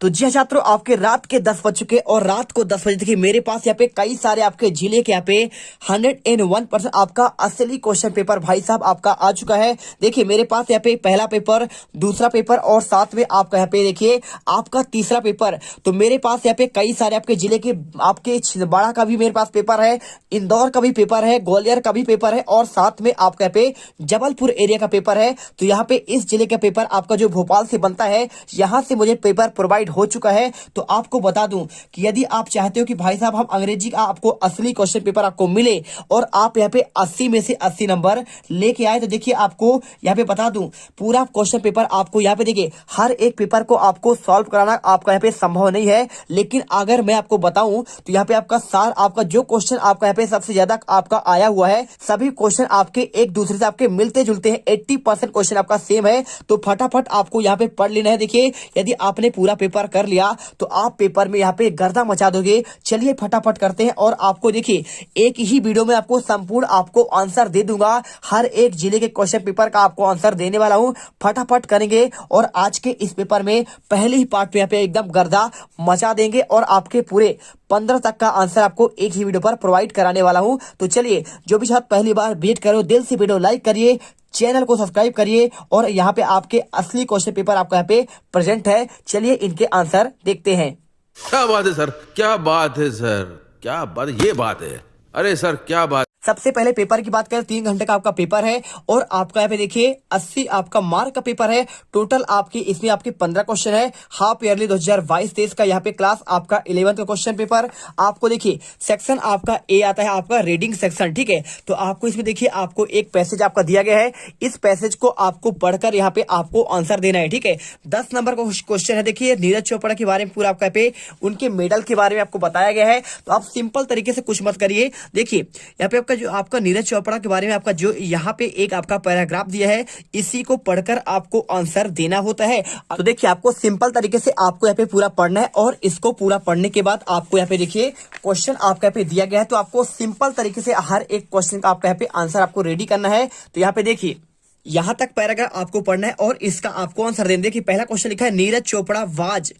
तो जी हाँ छात्रों, आपके रात के 10 बज चुके और रात को 10 बजे देखिए मेरे पास यहाँ पे कई सारे आपके जिले के यहाँ पे 101% आपका असली क्वेश्चन पेपर भाई साहब आपका आ चुका है। देखिए मेरे पास यहाँ पे पहला पेपर, दूसरा पेपर और साथ में आपका यहाँ पे देखिए आपका तीसरा पेपर। तो मेरे पास यहाँ पे कई सारे आपके जिले के आपके छिंदवाड़ा का भी मेरे पास पेपर है, इंदौर का भी पेपर है, ग्वालियर का भी पेपर है और साथ में आपका यहाँ पे जबलपुर एरिया का पेपर है। तो यहाँ पे इस जिले का पेपर आपका जो भोपाल से बनता है, यहाँ से मुझे पेपर प्रोवाइड हो चुका है। तो आपको बता दूं कि यदि आप चाहते हो कि भाई साहब हम अंग्रेजी का आपको असली क्वेश्चन पेपर आपको मिले और आप यहाँ पे 80 में से 80 नंबर लेके आए, तो देखिए आपको यहाँ पे बता दूं पूरा क्वेश्चन पेपर आपको यहाँ पे देखिए हर एक पेपर को आपको सॉल्व कराना आपका यहाँ पे संभव नहीं है, लेकिन अगर मैं आपको बताऊं तो यहाँ पे आपका सार आपका जो क्वेश्चन आपका यहाँ पे सबसे ज्यादा आपका आया हुआ है, सभी क्वेश्चन आपके एक दूसरे से आपके मिलते जुलते हैं। 80% क्वेश्चन आपका सेम है। तो फटाफट आपको यहाँ पे पढ़ लेना है। देखिए यदि आपने पूरा पेपर कर लिया तो आप पेपर में यहाँ पे गर्दा मचा दोगे। चलिए फटाफट करते हैं और आपको देखिए एक ही वीडियो में आपको संपूर्ण आपको आंसर दे दूंगा। हर एक जिले के क्वेश्चन पेपर का आपको आंसर देने वाला हूं। फटाफट करेंगे और आज के इस पेपर में पहले ही पार्ट में यहाँ पे एकदम गर्दा मचा देंगे और आपके पूरे 15 तक का आंसर आपको एक ही वीडियो पर प्रोवाइड कराने वाला हूं। तो चलिए, जो भी छात्र पहली बार वेट करो दिल से वीडियो लाइक करिए, चैनल को सब्सक्राइब करिए और यहाँ पे आपके असली क्वेश्चन पेपर आपको यहाँ पे प्रेजेंट है। चलिए इनके आंसर देखते हैं। क्या बात है सर, क्या बात है सर, क्या बात, ये बात है। अरे सर क्या बात। सबसे पहले पेपर की बात करें, 3 घंटे का आपका पेपर है और आपका यहाँ पे देखिए 80 आपका मार्क का पेपर है। टोटल आपकी इसमें आपके 15 क्वेश्चन है। हाफ ईयरली 2022-23 का यहाँ पे क्लास आपका 11th का क्वेश्चन पेपर। आपको देखिए सेक्शन आपका ए आता है आपका रीडिंग सेक्शन, ठीक है। तो आपको इसमें देखिए आपको एक पैसेज आपका दिया गया है, इस पैसेज को आपको पढ़कर यहाँ पे आपको आंसर देना है, ठीक है। 10 नंबर का क्वेश्चन है। देखिए नीरज चोपड़ा के बारे में पूरा आपका पे उनके मेडल के बारे में आपको बताया गया है। तो आप सिंपल तरीके से कुछ मत करिए। देखिए यहाँ पे आपका जो आपका नीरज चोपड़ा के बारे में आपका जो यहाँ पे एक आपका पैराग्राफ दिया है, इसी को पढ़कर आपको आंसर देना होता है। तो देखिए आपको सिंपल तरीके से आपको यहाँ पे पूरा पढ़ना है और इसको पूरा पढ़ने के बाद आपको यहाँ पे देखिए क्वेश्चन आपका यहाँ पे दिया गया है। तो आपको सिंपल तरीके से हर एक क्वेश्चन का आपका यहाँ पे आंसर आपको रेडी करना है। तो यहाँ पे देखिए यहां तक पैराग्राफ आपको पढ़ना है और इसका आपको आंसर देना है। देखिए पहला क्वेश्चन लिखा है नीरज चोपड़ा वाज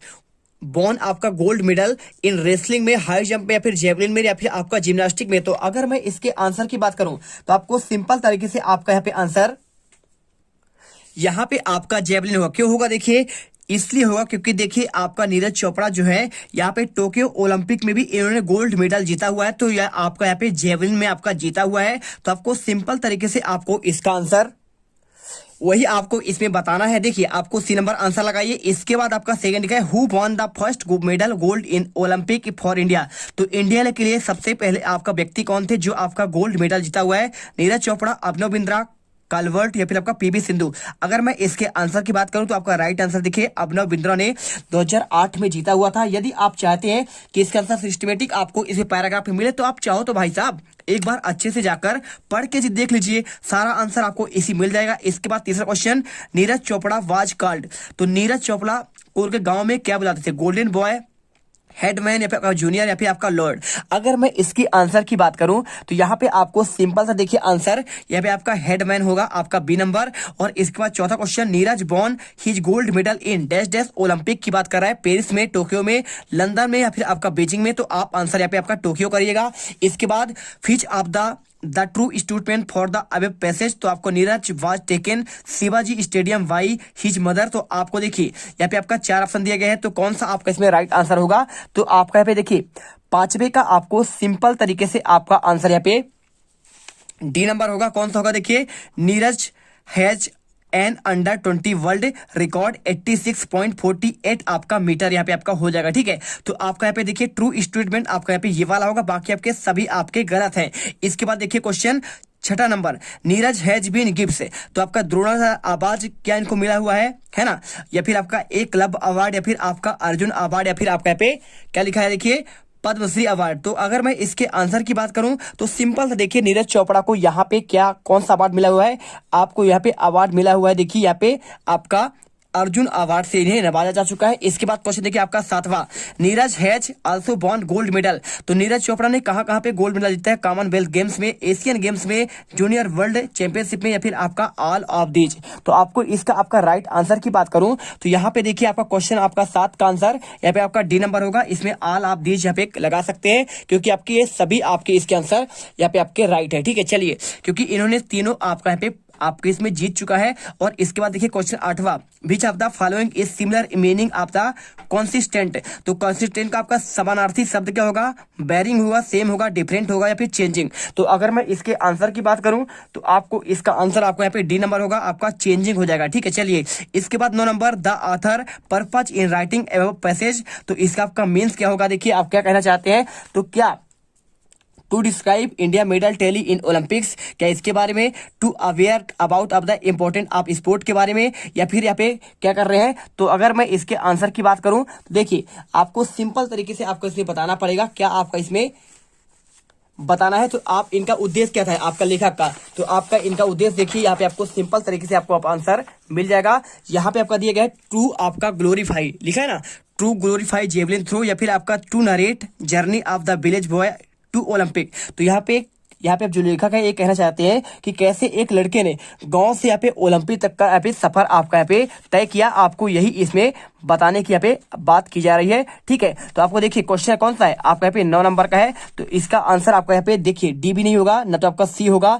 बॉर्न आपका गोल्ड मेडल इन रेसलिंग में, हाई जंप में या फिर जेवलिन में या फिर आपका जिम्नास्टिक में। तो अगर मैं इसके आंसर की बात करूं तो आपको सिंपल तरीके से आपका यहाँ पे आंसर यहाँ पे आपका जेवलिन होगा। क्यों होगा? देखिए इसलिए होगा क्योंकि देखिए आपका नीरज चोपड़ा जो है यहाँ पे टोक्यो ओलंपिक में भी इन्होंने गोल्ड मेडल जीता हुआ है। तो यह आपका यहाँ पे जेवलिन में आपका जीता हुआ है। तो आपको सिंपल तरीके से आपको इसका आंसर वही आपको इसमें बताना है। देखिए आपको सी नंबर आंसर लगाइए। इसके बाद आपका सेकंड लिखा है who won the first medal gold in Olympic for India. तो इंडिया के लिए सबसे पहले आपका व्यक्ति कौन थे जो आपका गोल्ड मेडल जीता हुआ है? नीरज चोपड़ा, अभिनव बिंद्रा, कलवर्ट या फिर आपका पीवी सिंधु। अगर मैं इसके आंसर की बात करूं तो आपका राइट आंसर देखिए अभिनव बिंद्रा ने 2008 में जीता हुआ था। यदि आप चाहते हैं कि इसका आंसर सिस्टमेटिक आपको इसमें पैराग्राफ में मिले तो आप चाहो तो भाई साहब एक बार अच्छे से जाकर पढ़ के देख लीजिए, सारा आंसर आपको इसी मिल जाएगा। इसके बाद तीसरा question, Neeraj Chopra was called. तो नीरज चोपड़ा को उनके गांव में क्या बुलाते थे? गोल्डन बॉय, हेडमैन या फिर आपका जूनियर या फिर आपका लॉर्ड। अगर मैं इसकी आंसर की बात करूं तो यहाँ पे आपको सिंपल सा देखिए आंसर यहाँ पे आपका हेडमैन होगा आपका बी नंबर। और इसके बाद चौथा question, Neeraj born his gold medal in dash dash Olympic की बात कर रहा है, पेरिस में, टोक्यो में, लंदन में या फिर आपका बीजिंग में। तो आप आंसर यहाँ पे आपका टोक्यो करिएगा। इसके बाद Fitch of the true statement for the above passage. तो आपको Neeraj was taken Shivaji stadium by his mother. तो आपको देखिए यहाँ पे आपका 4 ऑप्शन दिया गया है। तो कौन सा आपका इसमें राइट आंसर होगा? तो आपका यहाँ पे देखिए 5वें का आपको सिंपल तरीके से आपका आंसर यहाँ पे डी नंबर होगा। कौन सा होगा? देखिए Neeraj has an under 20 world record 86.48 आपका मीटर यहाँ पे आपका हो जाएगा, ठीक है। तो आपका यहाँ पे देखिए ट्रू स्टेटमेंट आपका यहाँ पे ये वाला होगा, बाकी आपके सभी आपके गलत हैं। इसके बाद देखिए question 6 number, Neeraj has been gifts. तो आपका द्रोणाचार्य क्या इनको मिला हुआ है ना? या फिर आपका एक क्लब अवार्ड या फिर आपका अर्जुन अवार्ड या फिर आपका यहाँ पे क्या लिखा है? देखिए पद्मश्री अवार्ड। तो अगर मैं इसके आंसर की बात करूं तो सिंपल से देखिए नीरज चोपड़ा को यहाँ पे क्या कौन सा अवार्ड मिला हुआ है? आपको यहाँ पे अवार्ड मिला हुआ है। देखिए यहाँ पे आपका अर्जुन अवार्ड से इन्हें नवाजा जा चुका है। इसके बाद क्वेश्चन देखिए आपका 7वां, Neeraj has also won gold medal. तो नीरज चोपड़ा ने कहां कहां पे गोल्ड मेडल जीता है? कॉमनवेल्थ गेम्स में, एशियन गेम्स में, जूनियर वर्ल्ड चैंपियनशिप में, या फिर आपका ऑल ऑफ दीज। तो आपको इसका आपका राइट आंसर की बात करूं तो यहाँ पे देखिए आपका क्वेश्चन आपका 7 का आंसर यहाँ पे आपका डी नंबर होगा। इसमें ऑल ऑफ दीज यहाँ पे लगा सकते हैं क्योंकि आपके ये सभी आपके इसके आंसर यहाँ पे आपके राइट है। ठीक है, चलिए, क्योंकि इन्होंने तीनों आपका यहाँ पे आपके इसमें जीत चुका है। और इसके बाद देखिए क्वेश्चन 8वां, which of the following is similar meaning of the consistent. तो कॉन्सिस्टेंट का आपका समानार्थी शब्द क्या होगा? बेरिंग होगा, सेम होगा, डिफरेंट होगा, या फिर चेंजिंग। तो अगर मैं इसके आंसर की बात करूं तो आपको इसका आंसर आपको यहाँ पे डी नंबर होगा, आपका चेंजिंग हो जाएगा। ठीक है, चलिए, इसके बाद 9 number, the author purpose in writing above passage. तो इसका आपका मीन्स क्या होगा? देखिए आप क्या कहना चाहते हैं, तो क्या to describe India medal tally in Olympics, क्या इसके बारे में? To aware about of the important of sport के बारे में, या फिर यहाँ पे क्या कर रहे हैं? तो अगर मैं इसके आंसर की बात करूं तो देखिए आपको सिंपल तरीके से आपको इसमें बताना पड़ेगा क्या आपका इसमें बताना है। तो आप इनका उद्देश्य क्या था आपका लेखक का? तो आपका इनका उद्देश्य देखिए यहाँ पे आपको सिंपल तरीके से आपको आंसर मिल जाएगा। यहाँ पे आपका दिया गया है टू आपका ग्लोरीफाई, लिखा है ना, टू ग्लोरीफाई जेवलिन थ्रो, या फिर आपका to narrate journey of the village boy to Olympic. तो यहाँ पे आप जो लेखक है ये कहना चाहते हैं कि कैसे एक लड़के ने गांव से यहाँ पे ओलंपिक तक का यहाँ पे सफर आपका यहाँ पे तय किया। आपको यही इसमें बताने की यहाँ पे बात की जा रही है। ठीक है, तो आपको देखिए क्वेश्चन कौन सा है आपका यहाँ पे 9 नंबर का है। तो इसका आंसर आपका यहाँ पे देखिए डी भी नहीं होगा, न तो आपका सी होगा।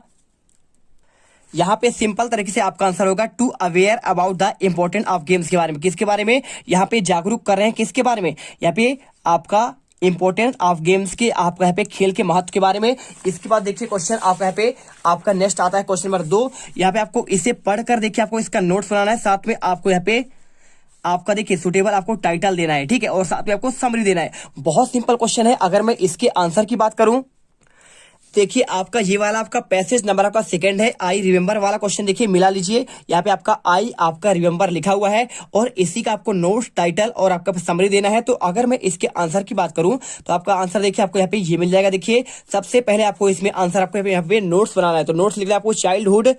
यहाँ पे सिंपल तरीके से आपका आंसर होगा to aware about the important of games के बारे में। किसके बारे में? यहाँ पे जागरूक कर रहे हैं, किसके बारे में? यहाँ पे आपका इंपोर्टेंस ऑफ गेम्स के, आपका यहाँ पे खेल के महत्व के बारे में। इसके बाद देखिए क्वेश्चन आपका यहाँ पे आपका नेक्स्ट आता है क्वेश्चन नंबर 2। यहाँ पे आपको इसे पढ़कर देखिए आपको इसका नोट्स बनाना है, साथ में आपको यहाँ पे आपका देखिए सुटेबल आपको टाइटल देना है। ठीक है, और साथ में आपको समरी देना है। बहुत सिंपल क्वेश्चन है। अगर मैं इसके आंसर की बात करूं देखिए आपका ये वाला आपका पैसेज नंबर आपका सेकंड है, आई रिमेंबर वाला क्वेश्चन देखिए मिला लीजिए। यहाँ पे आपका आई आपका रिमेंबर लिखा हुआ है और इसी का आपको नोट्स टाइटल और आपका समरी देना है। तो अगर मैं इसके आंसर की बात करूं तो आपका आंसर देखिए आपको यहाँ पे ये मिल जाएगा। देखिए सबसे पहले आपको इसमें आंसर आपको यहाँ पे नोट्स बनाना है। तो नोट्स लिखना है आपको childhood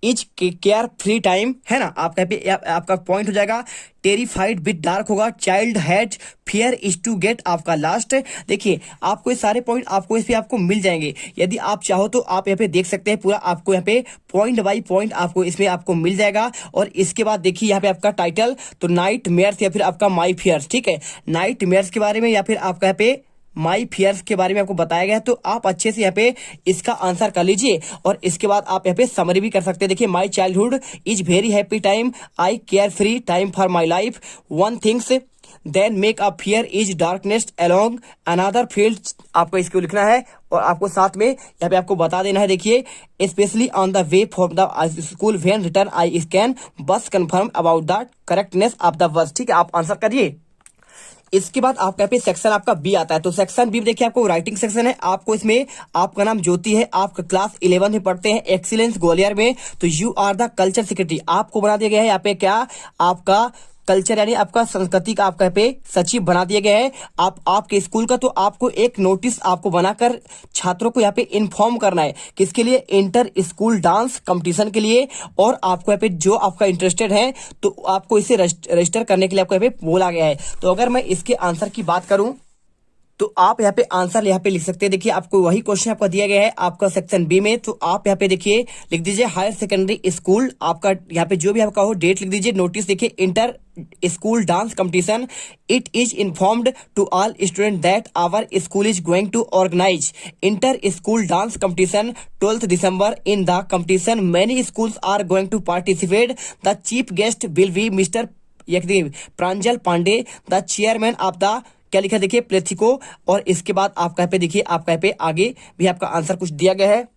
is care free time, है ना, आपका पे आपका पॉइंट हो जाएगा। टेरिफाइड विद डार्क होगा, child had fear is to get आपका लास्ट। देखिए आपको ये सारे पॉइंट आपको इस पे आपको मिल जाएंगे। यदि आप चाहो तो आप यहाँ पे देख सकते हैं, पूरा आपको यहाँ पे पॉइंट बाई पॉइंट आपको इसमें आपको मिल जाएगा। और इसके बाद देखिए यहाँ पे आपका टाइटल तो नाइट मेयर्स या फिर आपका माई फियर्स। ठीक है, नाइट मेयर्स के बारे में या फिर आपका यहाँ पे माई फियर्स के बारे में आपको बताया गया है। तो आप अच्छे से यहाँ पे इसका आंसर कर लीजिए और इसके बाद आप यहाँ पे समरी भी कर सकते हैं। देखिए my childhood is very happy time, I care free time for my life, one things then make a fear is darkness along another field, आपको इसको लिखना है और आपको साथ में यहाँ पे आपको बता देना है। देखिए specially on the way from the school when return I scan bus confirm about the correctness of the words. ठीक है, आप आंसर करिए। इसके बाद आपका पे सेक्शन आपका बी आता है। तो सेक्शन बी देखिए आपको राइटिंग सेक्शन है। आपको इसमें आपका नाम ज्योति है, आप क्लास 11 में पढ़ते हैं, एक्सीलेंस ग्वालियर में। तो you are the culture secretary, आपको बना दिया गया है यहाँ पे क्या आपका कल्चर यानी आपका संस्कृति का आपका पे सचिव बना दिया गया है। आप आपके स्कूल का तो आपको एक नोटिस आपको बनाकर छात्रों को यहाँ पे इन्फॉर्म करना है, किसके लिए? इंटर स्कूल डांस कंपटीशन के लिए। और आपको यहाँ पे जो आपका इंटरेस्टेड है तो आपको इसे रजिस्टर करने के लिए आपको यहाँ पे बोला गया है। तो अगर मैं इसके आंसर की बात करूं तो आप यहाँ पे आंसर यहाँ पे लिख सकते हैं। देखिए आपको वही क्वेश्चन आपका दिया गया है आपका सेक्शन बी में। तो आप यहाँ पे देखिए लिख दीजिए हायर सेकेंडरी स्कूल, आपका यहाँ पे जो भी आपका हो डेट लिख दीजिए। नोटिस देखिए inter school dance competition, it is informed to all student that our school is going to organize inter school dance competition 12th December। In the competition many schools are going to participate, the chief guest will be mister Pranjal Pandey, the chairman of the क्या लिखा देखिए प्लेथिको। और इसके बाद आपका पे देखिए आपका पे आगे भी आपका आंसर कुछ दिया गया है।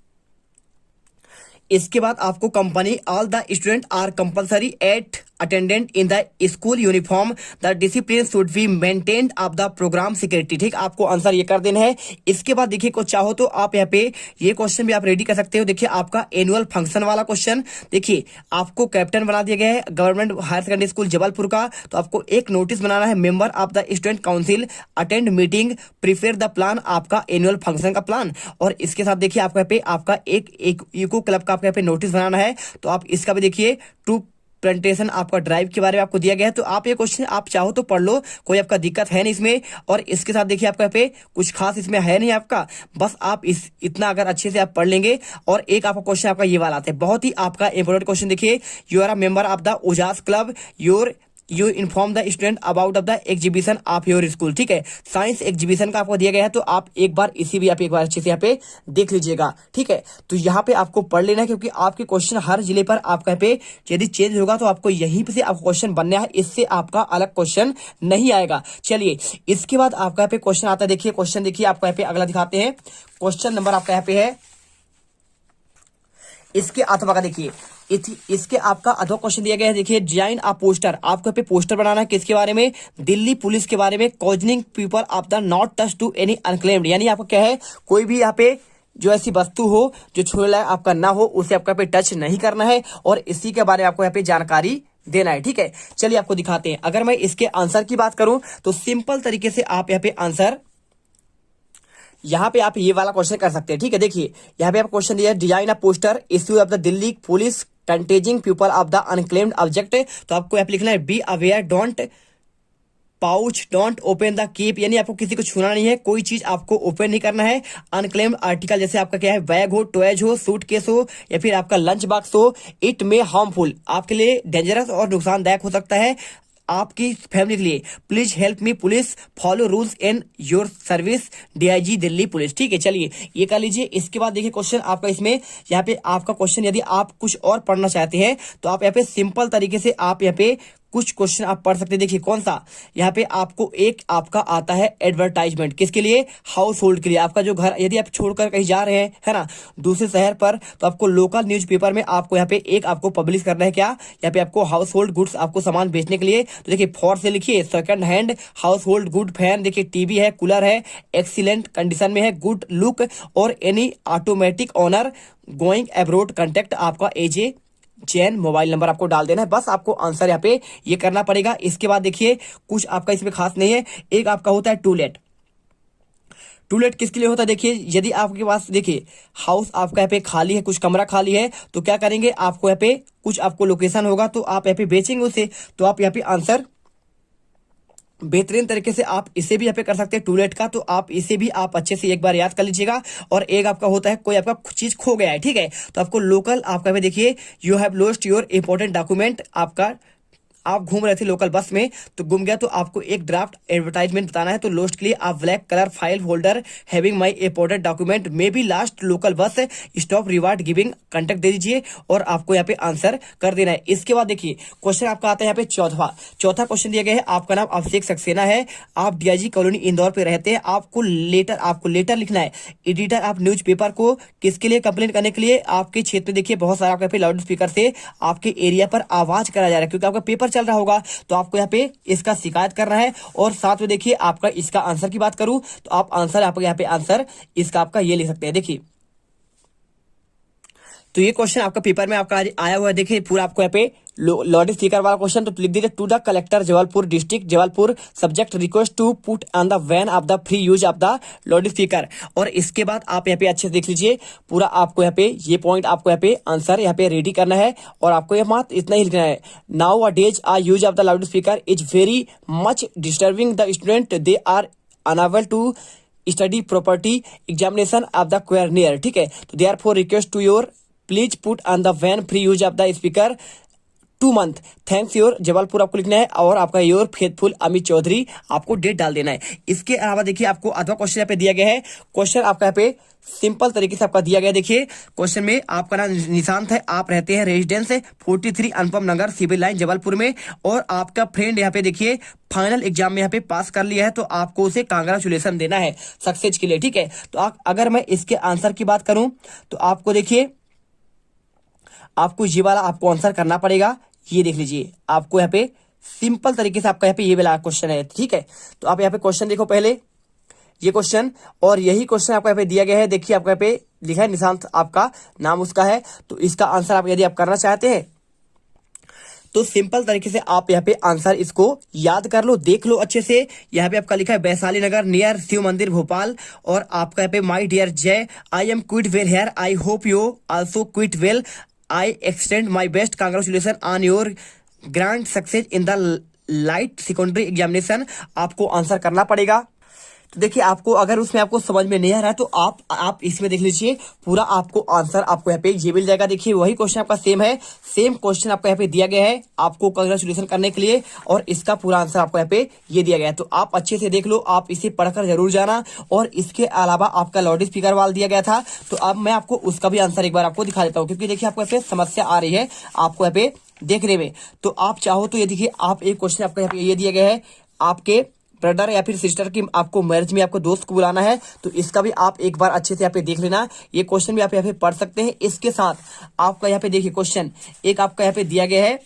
इसके बाद आपको company all the student are compulsory at attendant in the school uniform, the discipline should be maintained of the program security. ठीक, आपको आंसर ये कर देना है। इसके बाद देखिए कुछ चाहो तो आप यहाँ पे ये क्वेश्चन भी आप रेडी कर सकते हो। देखिए आपका एनुअल फंक्शन वाला क्वेश्चन, देखिए आपको कैप्टन बना दिया गया है government higher secondary school Jabalpur का। तो आपको एक नोटिस बनाना है, member of the student council attend meeting, prepare the plan, आपका एनुअल फंक्शन का प्लान। और इसके साथ देखिए आपका पे आपका एक इको क्लब का आपका पे नोटिस बनाना है। तो आप इसका भी देखिए टू प्रेजेंटेशन आपका ड्राइव के बारे में आपको दिया गया है। तो आप ये क्वेश्चन आप चाहो तो पढ़ लो, कोई आपका दिक्कत है नहीं इसमें। और इसके साथ देखिए आपका यहाँ पे कुछ खास इसमें है नहीं आपका, बस आप इतना अगर अच्छे से आप पढ़ लेंगे। और एक आपका क्वेश्चन आपका ये वाला आता है, बहुत ही आपका इंपोर्टेंट क्वेश्चन। देखिए, you are a member of the Ujas club, you inform the student about of the exhibition of your school. ठीक है, साइंस एग्जीबिशन का आपको दिया गया है, तो आप एक बार इसी भी आप एक बार अच्छे से यहाँ पे देख लीजिएगा। ठीक है, तो यहाँ पे आपको पढ़ लेना है, क्योंकि आपके क्वेश्चन हर जिले पर आपका यहाँ पे यदि चेंज होगा तो आपको यहीं पे से आपको क्वेश्चन बनना है, इससे आपका अलग क्वेश्चन नहीं आएगा। चलिए, इसके बाद आपका यहाँ पे क्वेश्चन आता है। देखिए क्वेश्चन, देखिए आपको यहाँ पे अगला दिखाते हैं। क्वेश्चन नंबर आपका यहाँ पे है इसके अथवा का। देखिए इसके आपका अथवा क्वेश्चन दिया गया है। देखिए, डिजाइन अ पोस्टर, आपको यहाँ पे पोस्टर बनाना है किसके बारे में, दिल्ली पुलिस के बारे में, cautioning people of the not touch to any unclaimed, यानी आपको क्या है, कोई भी यहाँ पे जो ऐसी वस्तु हो जो छूने लायक आपका ना हो, उसे आपको यहाँ पे टच नहीं करना है, और इसी के बारे में आपको यहाँ पे जानकारी देना है। ठीक है, चलिए आपको दिखाते हैं। अगर मैं इसके आंसर की बात करूं तो सिंपल तरीके से आप यहाँ पे आंसर, यहाँ पे आप ये वाला क्वेश्चन कर सकते हैं। ठीक है, देखिए यहाँ पे आप क्वेश्चन दिया है, design a poster issue of the Delhi police कंटेजिंग people of the unclaimed object. तो आपको यहाँ पे लिखना है, be aware, don't touch, don't open the keep, यानी आपको किसी को छूना नहीं है, कोई चीज आपको ओपन नहीं करना है। अनक्लेम्ड आर्टिकल जैसे आपका क्या है, बैग हो, टॉयज हो, सूटकेस हो, या फिर आपका लंच बॉक्स हो, इट में हार्मफुल, आपके लिए डेंजरस और नुकसानदायक हो सकता है आपकी फैमिली के लिए। Please help me police, follow rules in your service, DIG Delhi police. ठीक है, चलिए ये कर लीजिए। इसके बाद देखिए क्वेश्चन आपका इसमें, यहाँ पे आपका क्वेश्चन, यदि आप कुछ और पढ़ना चाहते हैं तो आप यहाँ पे सिंपल तरीके से आप यहाँ पे कुछ क्वेश्चन आप पढ़ सकते हैं। देखिए कौन सा, यहाँ पे आपको एक आपका आता है एडवर्टाइजमेंट, किसके लिए, हाउस होल्ड के लिए। आपका जो घर, यदि आप छोड़कर कहीं जा रहे हैं, है ना, दूसरे शहर पर, तो आपको लोकल न्यूज़पेपर में आपको यहाँ पे एक आपको पब्लिश करना है। क्या, यहाँ पे आपको हाउस होल्ड गुड्स, आपको सामान बेचने के लिए। तो देखिए फॉर से लिखिए, second hand household good fan, देखिए टीवी है, कूलर है, एक्सीलेंट कंडीशन में है, गुड लुक, और any automatic owner going abroad, contact आपका एजे जैन, मोबाइल नंबर आपको डाल देना है। बस आपको आंसर यहाँ पे ये करना पड़ेगा। इसके बाद देखिए कुछ आपका इसमें खास नहीं है। एक आपका होता है टूलेट। टूलेट किसके लिए होता है, देखिए यदि आपके पास, देखिए हाउस आपका यहाँ पे खाली है, कुछ कमरा खाली है, तो क्या करेंगे, आपको यहाँ पे कुछ आपको लोकेशन होगा, तो आप यहाँ पे बेचेंगे उसे। तो आप यहाँ पे आंसर बेहतरीन तरीके से आप इसे भी यहाँ पे कर सकते हैं टूलेट का। तो आप इसे भी आप अच्छे से एक बार याद कर लीजिएगा। और एक आपका होता है, कोई आपका चीज खो गया है, ठीक है, तो आपको लोकल, आपका पे देखिए, you have lost your important document, आपका आप घूम रहे थे लोकल बस में तो गुम गया, तो आपको एक ड्राफ्ट एडवर्टाइजमेंट बताना है। तो लोस्ट के लिए आप black colour file holder having my important document may be last local bus stop reward giving contact दे दीजिए, और आपको यहाँ पे आंसर कर देना है। इसके बाद देखिए क्वेश्चन आपका आता है यहाँ पे चौथा क्वेश्चन दिया गया है। आपका नाम अभिषेक सक्सेना है, आप डीआईजी कॉलोनी इंदौर पे रहते हैं। आपको लेटर लिखना है, एडिटर आप न्यूज़पेपर को किसके लिए, कंप्लेंट करने के लिए। आपके क्षेत्र में देखिए बहुत सारा आपके लाउड स्पीकर से आपके एरिया पर आवाज कराया जा रहा है, क्योंकि आपका पेपर चल रहा होगा, तो आपको यहाँ पे इसका शिकायत करना है। और साथ में देखिए आपका इसका आंसर की बात करूं तो आप आंसर, आपका यहाँ पे आंसर इसका आपका ये लिख सकते हैं। देखिए तो ये क्वेश्चन आपका पेपर में आपका आया हुआ है। देखिए पूरा आपको यहाँ पे लाउड स्पीकर वाला क्वेश्चन, तो लिख दीजिए, to the collector Jabalpur district Jabalpur, subject request to put on the ban of the free use of the loud speaker. और इसके बाद आप यहाँ पे अच्छे से देख लीजिए, पूरा आपको यहाँ पे ये पॉइंट आपको यहाँ पे आंसर यहाँ पे रेडी करना है। और आपको ये मात्र इतना ही लिखना है, nowadays a use of the loud speaker is very much disturbing the student, they are unable to study properly examination of the questionnaire. ठीक है, तो they are for request to your please put on the ban free use of the speaker 2 month, thanks your Jabalpur आपको लिखना है। और आपका your faithful Amit Chaudhary आपको date डाल देना है। इसके अलावा देखिए आपको अथवा क्वेश्चन यहाँ पे दिया गया है। क्वेश्चन आपका यहाँ पे सिंपल तरीके से आपका दिया गया है। देखिए क्वेश्चन में आपका नाम निशांत है, आप रहते हैं रेजिडेंस 43 अनुपम नगर सिविल लाइन जबलपुर में, और आपका फ्रेंड यहाँ पे देखिए फाइनल एग्जाम में यहाँ पे पास कर लिया है, तो आपको उसे कांग्रेचुलेसन देना है सक्सेस के लिए। ठीक है, तो अगर मैं इसके आंसर की बात करूं तो आपको देखिए, आपको ये वाला आपको आंसर करना पड़ेगा। ये देख लीजिए, आपको यहाँ पे सिंपल तरीके से आपका यहाँ पे ये वाला क्वेश्चन है। ठीक है, तो आप यहाँ पे क्वेश्चन देखो पहले, ये क्वेश्चन, और यही क्वेश्चन आपको यहाँ पे दिया गया है। देखिए आपको यहाँ पे लिखा है निशांत, आपका नाम उसका है, तो इसका आंसर आप यदि आप करना चाहते हैं तो सिंपल तरीके से आप यहाँ पे आंसर इसको याद कर लो, देख लो अच्छे से। यहाँ पे आपका लिखा है वैशाली नगर नियर शिव मंदिर भोपाल, और आपका यहाँ पे माय डियर जय, I am quit well hair, I hope you also quit well, I extend my best congratulation on your grand success in the light secondary examination. आपको आंसर करना पड़ेगा। तो देखिए आपको अगर उसमें आपको समझ में नहीं आ रहा है तो आप इसमें देख लीजिए, पूरा आपको आंसर आपको यहाँ पे ये मिल जाएगा। देखिए वही क्वेश्चन आपका सेम है, सेम क्वेश्चन आपको यहाँ पे दिया गया है आपको कांग्रेचुलेशन करने के लिए, और इसका पूरा आंसर आपको यहाँ पे ये दिया गया है। तो आप अच्छे से देख लो, आप इसे पढ़कर जरूर जाना। और इसके अलावा आपका लाउड स्पीकर वाला दिया गया था, तो अब मैं आपको उसका भी आंसर एक बार आपको दिखा देता हूँ, क्योंकि देखिए आपको यहाँ पे समस्या आ रही है आपको यहाँ पे देखने में। तो आप चाहो तो ये देखिए, आप एक क्वेश्चन आपको यहाँ पे ये दिया गया है, आपके ब्रदर या फिर सिस्टर की आपको मैरिज में आपको दोस्त को बुलाना है, तो इसका भी आप एक बार अच्छे से यहाँ पे देख लेना। ये क्वेश्चन भी आप यहाँ पे पढ़ सकते हैं। इसके साथ आपका यहाँ पे देखिए क्वेश्चन एक आपका यहाँ पे दिया गया है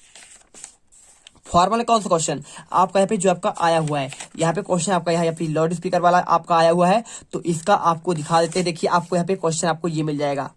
फॉर्मल, कौन सा क्वेश्चन आपका यहाँ पे जो आपका आया हुआ है, यहाँ पे क्वेश्चन आपका यहाँ पे लाउड स्पीकर वाला आपका आया हुआ है, तो इसका आपको दिखा देते हैं। देखिए आपको यहाँ पे क्वेश्चन आपको ये मिल जाएगा,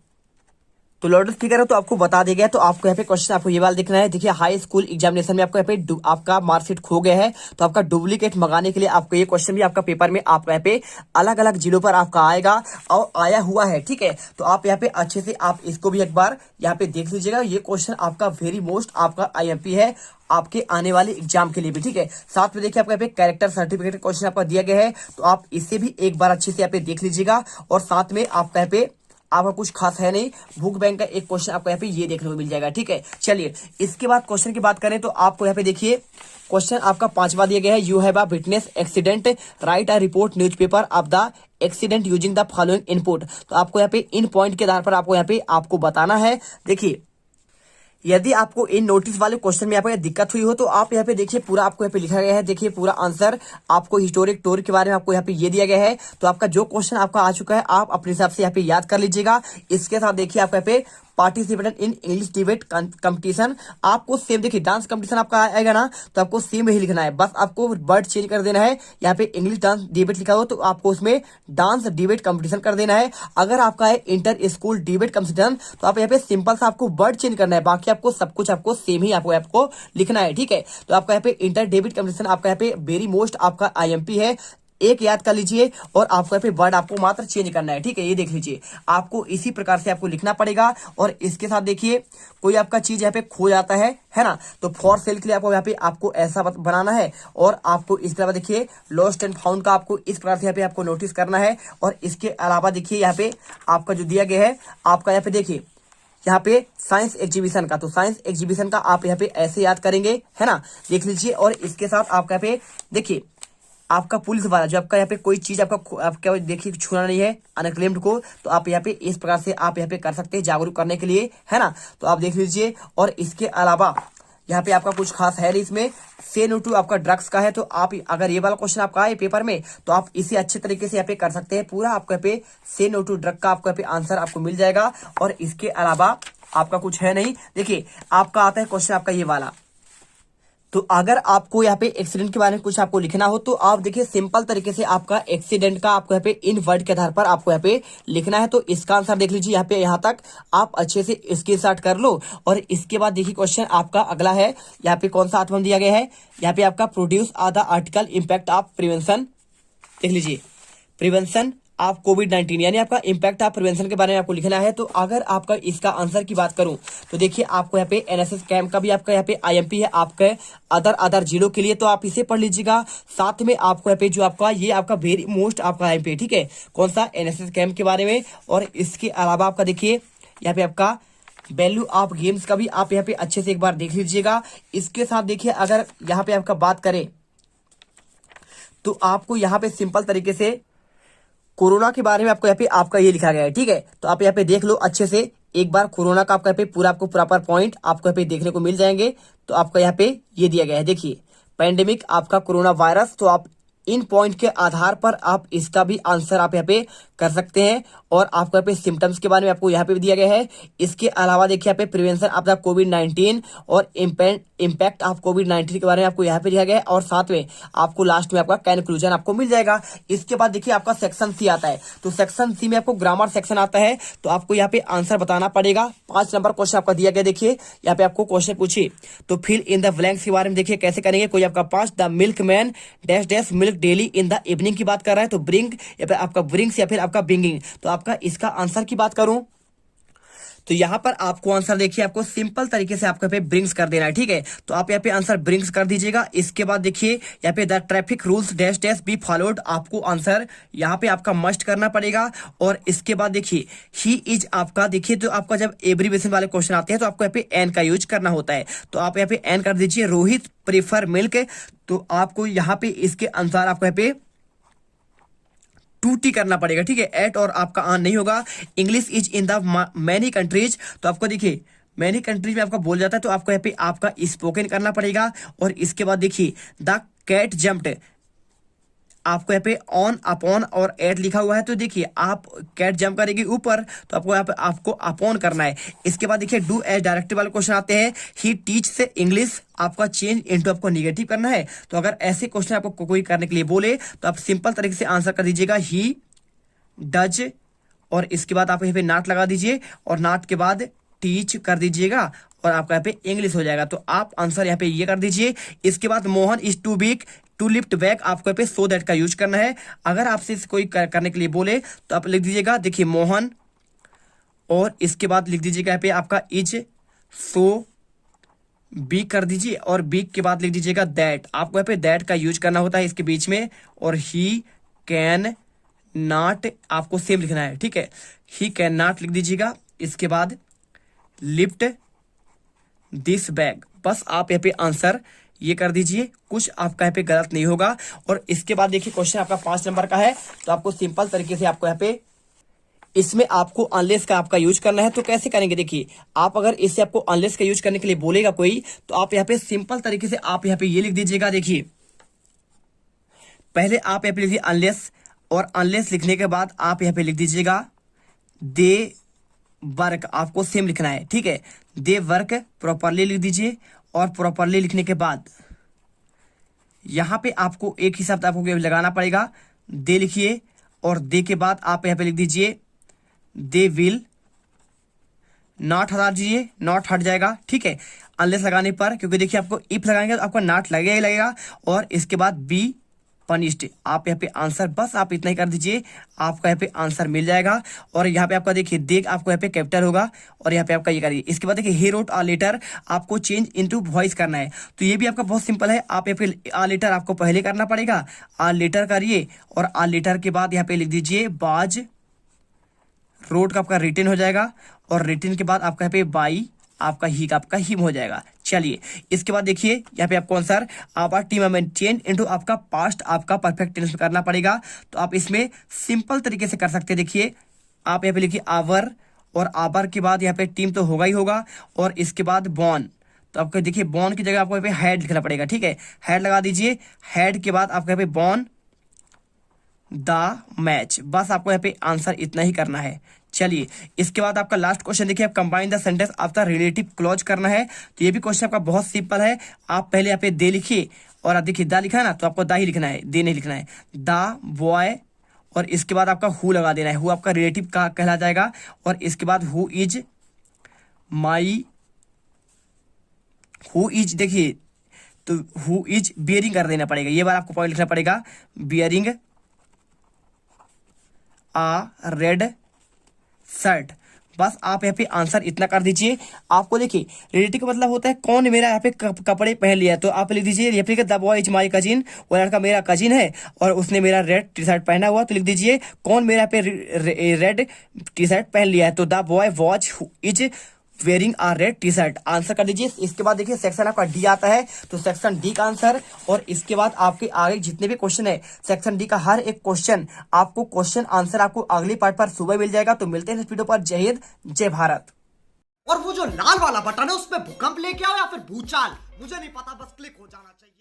तो लाउड स्पीकर है तो आपको बता देगा। तो आपको यहाँ पे क्वेश्चन आपको ये वाला देखना है। देखिए हाई स्कूल एग्जामिनेशन में आपको यहाँ पे आपका मार्कशीट खो गया है, तो आपका डुप्लीकेट मंगाने के लिए आपको ये क्वेश्चन भी आपका पेपर में आपका यहाँ पे अलग अलग जिलों पर आपका आएगा और आया हुआ है, ठीक है। तो आप यहाँ पे अच्छे से आप इसको भी एक बार यहाँ पे देख लीजिएगा। ये क्वेश्चन आपका वेरी मोस्ट आपका IMP है आपके आने वाले एग्जाम के लिए भी, ठीक है। साथ में देखिए आपको यहाँ पे कैरेक्टर सर्टिफिकेट क्वेश्चन आपका दिया गया है, तो आप इसे भी एक बार अच्छे से यहाँ पे देख लीजिएगा। और साथ में आपका यहाँ पे आपका कुछ खास है नहीं, बुक बैंक का एक क्वेश्चन आपको यहाँ पे ये देखने को मिल जाएगा, ठीक है। चलिए इसके बाद क्वेश्चन की बात करें तो आपको यहाँ पे देखिए क्वेश्चन आपका 5वां दिया गया है, you have a witness accident, right a report newspaper of the accident using the following input. तो आपको यहाँ पे इन पॉइंट के आधार पर आपको यहाँ पे आपको बताना है। देखिए यदि आपको इन नोटिस वाले क्वेश्चन में आपको दिक्कत हुई हो तो आप यहाँ पे देखिए पूरा आपको यहाँ पे लिखा गया है। देखिए पूरा आंसर आपको हिस्टोरिक टूर के बारे में आपको यहाँ पे ये दिया गया है। तो आपका जो क्वेश्चन आपका आ चुका है आप अपने हिसाब से यहाँ पे याद कर लीजिएगा। इसके साथ देखिए आपको यहाँ पे participated in English debate competition, आपको सेम देखिए डांस कंपटीशन आपका आएगा ना, तो आपको सेम ही लिखना है, बस आपको वर्ड चेंज कर देना है। यहाँ पे इंग्लिश डांस डिबेट लिखा हो तो आपको उसमें डांस डिबेट कंपटीशन कर देना है। अगर आपका है इंटर स्कूल डिबेट कंपटीशन तो आप यहाँ पे सिंपल सा आपको वर्ड चेंज करना है, बाकी आपको सब कुछ आपको सेम ही आपको लिखना है, ठीक है। तो आपका यहाँ पे इंटर डिबेट कंपटीशन आपका यहाँ पे वेरी मोस्ट आपका IMP है, एक याद कर लीजिए। और आपको यहाँ पे वर्ड आपको मात्र चेंज करना है, ठीक है। ये देख लीजिए आपको इसी प्रकार से आपको लिखना पड़ेगा। और इसके साथ देखिए कोई आपका चीज यहाँ पे खो जाता है ना, तो फॉर सेल के लिए आपको यहाँ पे आपको ऐसा बनाना है। और आपको इसके अलावा देखिए लॉस्ट एंड फाउंड का आपको इस प्रकार से यहाँ पे आपको नोटिस करना है। और इसके अलावा देखिए यहाँ पे आपका जो दिया गया है आपका यहाँ पे देखिए यहाँ पे साइंस एग्जीबिशन का, तो साइंस एग्जीबिशन का आप यहाँ पे ऐसे याद करेंगे, है ना, देख लीजिए। और इसके साथ आपका यहाँ पे देखिए आपका पुलिस वाला जो आपका यहाँ पे कोई चीज आपका देखिए छूना नहीं है अनक्लेम्ड को, तो आप यहाँ पे इस प्रकार से आप यहाँ पे कर सकते हैं जागरूक करने के लिए, है ना। तो आप देख लीजिए। और इसके अलावा यहाँ पे आपका कुछ खास है नहीं इसमें, से नो टू आपका ड्रग्स का है, तो आप अगर ये वाला क्वेश्चन आपका है पेपर में तो आप इसे अच्छे तरीके से यहाँ पे कर सकते हैं। पूरा आपको यहाँ पे से नो टू ड्रग का आपको यहाँ पे आंसर आपको मिल जाएगा। और इसके अलावा आपका कुछ है नहीं। देखिए आपका आता है क्वेश्चन आपका ये वाला, तो अगर आपको यहाँ पे एक्सीडेंट के बारे में कुछ आपको लिखना हो तो आप देखिए सिंपल तरीके से आपका एक्सीडेंट का आपको यहाँ पे इन वर्ड के आधार पर आपको यहाँ पे लिखना है। तो इसका आंसर देख लीजिए यहाँ पे, यहाँ तक आप अच्छे से स्क्रीनशॉट कर लो। और इसके बाद देखिए क्वेश्चन आपका अगला है, यहाँ पे कौन सा 8वां दिया गया है, यहाँ पे आपका produce the article impact of prevention, देख लीजिए प्रिवेंशन आप कोविड-19 यानी आपका इम्पैक्ट ऑफ प्रिवेंशन के बारे में आपको लिखना है। तो अगर आपका इसका आंसर की बात करूं तो देखिए आपको यहाँ पे NSS कैंप का भी आपका यहाँ पे IMP है आपके अदर जिलों के लिए, तो आप इसे पढ़ लीजिएगा। साथ में आपको यहाँ पे जो आपका ये आपका वेरी मोस्ट आपका IMP है, ठीक है, कौन सा NSS कैंप के बारे में। और इसके अलावा आपका देखिए यहाँ पे आपका वैल्यू ऑफ गेम्स का भी आप यहाँ पे अच्छे से एक बार देख लीजिएगा। इसके साथ देखिए अगर यहाँ पे आपका बात करें तो आपको यहाँ पे सिंपल तरीके से कोरोना के बारे में आपको यहाँ पे आपका ये लिखा गया है, ठीक है। तो आप यहाँ पे देख लो अच्छे से एक बार कोरोना का आपका यहाँ पे पूरा आपको प्रॉपर पॉइंट आपको यहाँ पे देखने को मिल जाएंगे। तो आपका यहाँ पे ये दिया गया है, देखिए पैंडेमिक आपका कोरोना वायरस। तो आप इन पॉइंट के आधार पर आप इसका भी आंसर आप यहाँ पे कर सकते हैं। और आपको यहाँ पे सिम्टम्स के बारे में आपको यहाँ पे भी दिया गया है। इसके अलावा देखिए यहाँ पे प्रिवेंशन ऑफ द कोविड-19 और इम्पैक्ट ऑफ कोविड-19 के बारे में आपको यहाँ पे दिया गया है। और साथ में आपको लास्ट में आपका कंक्लूजन आपको मिल जाएगा। इसके बाद देखिए आपका सेक्शन C आता है, तो सेक्शन C में आपको ग्रामर सेक्शन आता है। तो आपको यहाँ पे आंसर बताना पड़ेगा। 5 नंबर क्वेश्चन आपका दिया गया, देखिए यहाँ पे आपको क्वेश्चन पूछिए तो फिल इन द ब्लैंक्स के बारे में देखिए कैसे करेंगे। कोई आपका 5 the milk man dash dash milk daily in the evening की बात कर रहा है, तो ब्रिंग या फिर आपका ब्रिंग्स या फिर आपका बिंगिंग। तो आपका इसका आंसर की बात करूं तो यहाँ पर आपको आंसर देखिए आपको सिंपल तरीके से आपको यहाँ पे ब्रिंग्स कर देना है, ठीक है। तो आप यहाँ पे आंसर ब्रिंग्स कर दीजिएगा। इसके बाद देखिए यहाँ पे the traffic rules dash dash be followed, आपको आंसर यहाँ पे आपका मस्ट करना पड़ेगा। और इसके बाद देखिए ही इज आपका, देखिए तो आपका जब एब्रीविएशन वाले क्वेश्चन आते हैं तो आपको यहाँ पे एन का यूज करना होता है, तो आप यहाँ पे एन कर दीजिए। रोहित प्रेफर मिल्क, तो आपको यहाँ पे इसके अनुसार आपको यहाँ पे 2T करना पड़ेगा, ठीक है। एट और आपका आन नहीं होगा। English is in the many countries, तो आपको देखिए मैनी कंट्रीज में आपका बोल जाता है, तो आपको यहाँ पे आपका स्पोकन करना पड़ेगा। और इसके बाद देखिए द कैट जम्प्ड, आपको यहाँ पे ऑन अपॉन और एट लिखा हुआ है, तो देखिए आप कैट जंप करेगी ऊपर, तो आपको यहाँ पे आपको अपॉन करना है। इसके बाद देखिए डू एज डायरेक्टिव वाले क्वेश्चन आते हैं। ही टीच से इंग्लिश, आपका चेंज इनटू आपको निगेटिव करना है। तो अगर ऐसे क्वेश्चन आपको कोई करने के लिए बोले तो आप सिंपल तरीके से आंसर कर दीजिएगा ही डज, और इसके बाद आप यहाँ पे नॉट लगा दीजिए और नॉट के बाद टीच कर दीजिएगा और आपका यहाँ पे इंग्लिश हो जाएगा। तो आप आंसर यहाँ पे ये कर दीजिए। इसके बाद Mohan is too big to lift back, आपको यहाँ पे सो दैट का यूज करना है। अगर आपसे कोई करने के लिए बोले तो आप लिख दीजिएगा देखिए मोहन, और इसके बाद लिख दीजिएगा यहाँ पे आपका इज सो बी कर दीजिए, और बी के बाद लिख दीजिएगा दैट, आपको यहाँ पे दैट का यूज करना होता है इसके बीच में। और ही कैन नॉट, आपको सेम लिखना है, ठीक है। ही कैन नॉट लिख दीजिएगा। इसके बाद लिफ्ट दिस बैग, बस आप यहाँ पे आंसर ये कर दीजिए, कुछ आपका यहाँ पे गलत नहीं होगा। और इसके बाद देखिए क्वेश्चन आपका 5 नंबर का है, तो आपको सिंपल तरीके से आपको यहाँ पे इसमें आपको अनलेस का आपका यूज करना है। तो कैसे करेंगे देखिए, आप अगर इससे आपको अनलेस का यूज करने के लिए बोलेगा कोई, तो आप यहाँ पे सिंपल तरीके से आप यहाँ पे ये लिख दीजिएगा। देखिए पहले आप यहाँ पे लिखिए अनलेस, और अनलेस लिखने के बाद आप यहाँ पे लिख दीजिएगा दे वर्क, आपको सेम लिखना है, ठीक है। दे वर्क प्रॉपरली लिख दीजिए, और प्रॉपरली लिखने के बाद यहाँ पे आपको एक ही शब्द आपको लगाना पड़ेगा, दे लिखिए, और दे के बाद आप यहाँ पे लिख दीजिए दे विल नॉट, हटा दीजिए, नॉट हट जाएगा, ठीक है, अनलेस लगाने पर। क्योंकि देखिए आपको इफ लगाएंगे तो आपका नॉट लगेगा ही लगेगा। और इसके बाद बी पनिश्ड, आप यहाँ पे आंसर बस आप इतना ही कर दीजिए, आपका यहाँ पे आंसर मिल जाएगा। और यहाँ पे आपका देखिए देख आपको यहाँ पे कैपिटल होगा, और यहाँ पे आपका ये करिए। इसके बाद देखिए ही रोट आ लेटर, आपको चेंज इनटू वॉइस करना है, तो ये भी आपका बहुत सिंपल है। आप यहाँ पे आ लेटर आपको पहले करना पड़ेगा, आ लेटर करिए, और आ लेटर के बाद यहाँ पे लिख दीजिए बाज, रोड का आपका रिटर्न हो जाएगा, और रिटर्न के बाद आपका यहाँ पे बाई, आपका ही का आपका हिम हो जाएगा। चलिए इसके बाद देखिए यहाँ पे आपको आंसर आवर टीम में चेंज इनटू आपका पास्ट, आपका परफेक्ट टेंस में करना पड़ेगा। तो आप इसमें सिंपल तरीके से कर सकते हैं। देखिए आप यहाँ पे लिखिए आवर, और आवर के बाद यहाँ पे टीम तो होगा ही होगा, और इसके बाद बॉर्न, तो आपको देखिए बॉर्न की जगह आपको यहाँ पे हेड लिखना पड़ेगा, ठीक है, हेड लगा दीजिए। हेड के बाद आपको यहाँ पे बॉर्न द मैच, बस आपको यहाँ पे आंसर इतना ही करना है। चलिए इसके बाद आपका लास्ट क्वेश्चन देखिए, आप combine the sentence after relative clause करना है। तो ये भी क्वेश्चन आपका बहुत सिंपल है। आप पहले यहाँ पे दे लिखिए, और आप देखिए दा लिखा है ना, तो आपको दा ही लिखना है, दे नहीं लिखना है। दा बॉय, और इसके बाद आपका हु लगा देना है, हु आपका रिलेटिव का कहला जाएगा। और इसके बाद who is my, who is देखिए तो हु इज बियरिंग कर देना पड़ेगा, ये बार आपको पॉइंट लिखना पड़ेगा, बियरिंग आ रेड शर्ट, बस आप यहाँ पे आंसर इतना कर दीजिए। आपको देखिए रिलेटिव का मतलब होता है कौन मेरा यहाँ पे कपड़े पहन लिया है, तो आप लिख दीजिए यहाँ पे the boy is my cousin, वो लड़का मेरा कजिन है और उसने मेरा रेड टी शर्ट पहना हुआ, तो लिख दीजिए कौन मेरा यहाँ पे रेड टी शर्ट पहन लिया है, तो the boy watch is wearing a red T shirt, answer कर दीजिए। इसके बाद देखिए सेक्शन आपका डी आता है, तो सेक्शन डी का आंसर, और इसके बाद आपके आगे जितने भी क्वेश्चन है सेक्शन डी का हर एक क्वेश्चन आपको क्वेश्चन आंसर आपको अगली पार्ट पर सुबह मिल जाएगा। तो मिलते हैं इस वीडियो पर। जय हिंद, जय भारत। और वो जो लाल वाला बटन है उसमें भूकंप लेके आओ या फिर भूचाल, मुझे नहीं पता, बस क्लिक हो जाना चाहिए।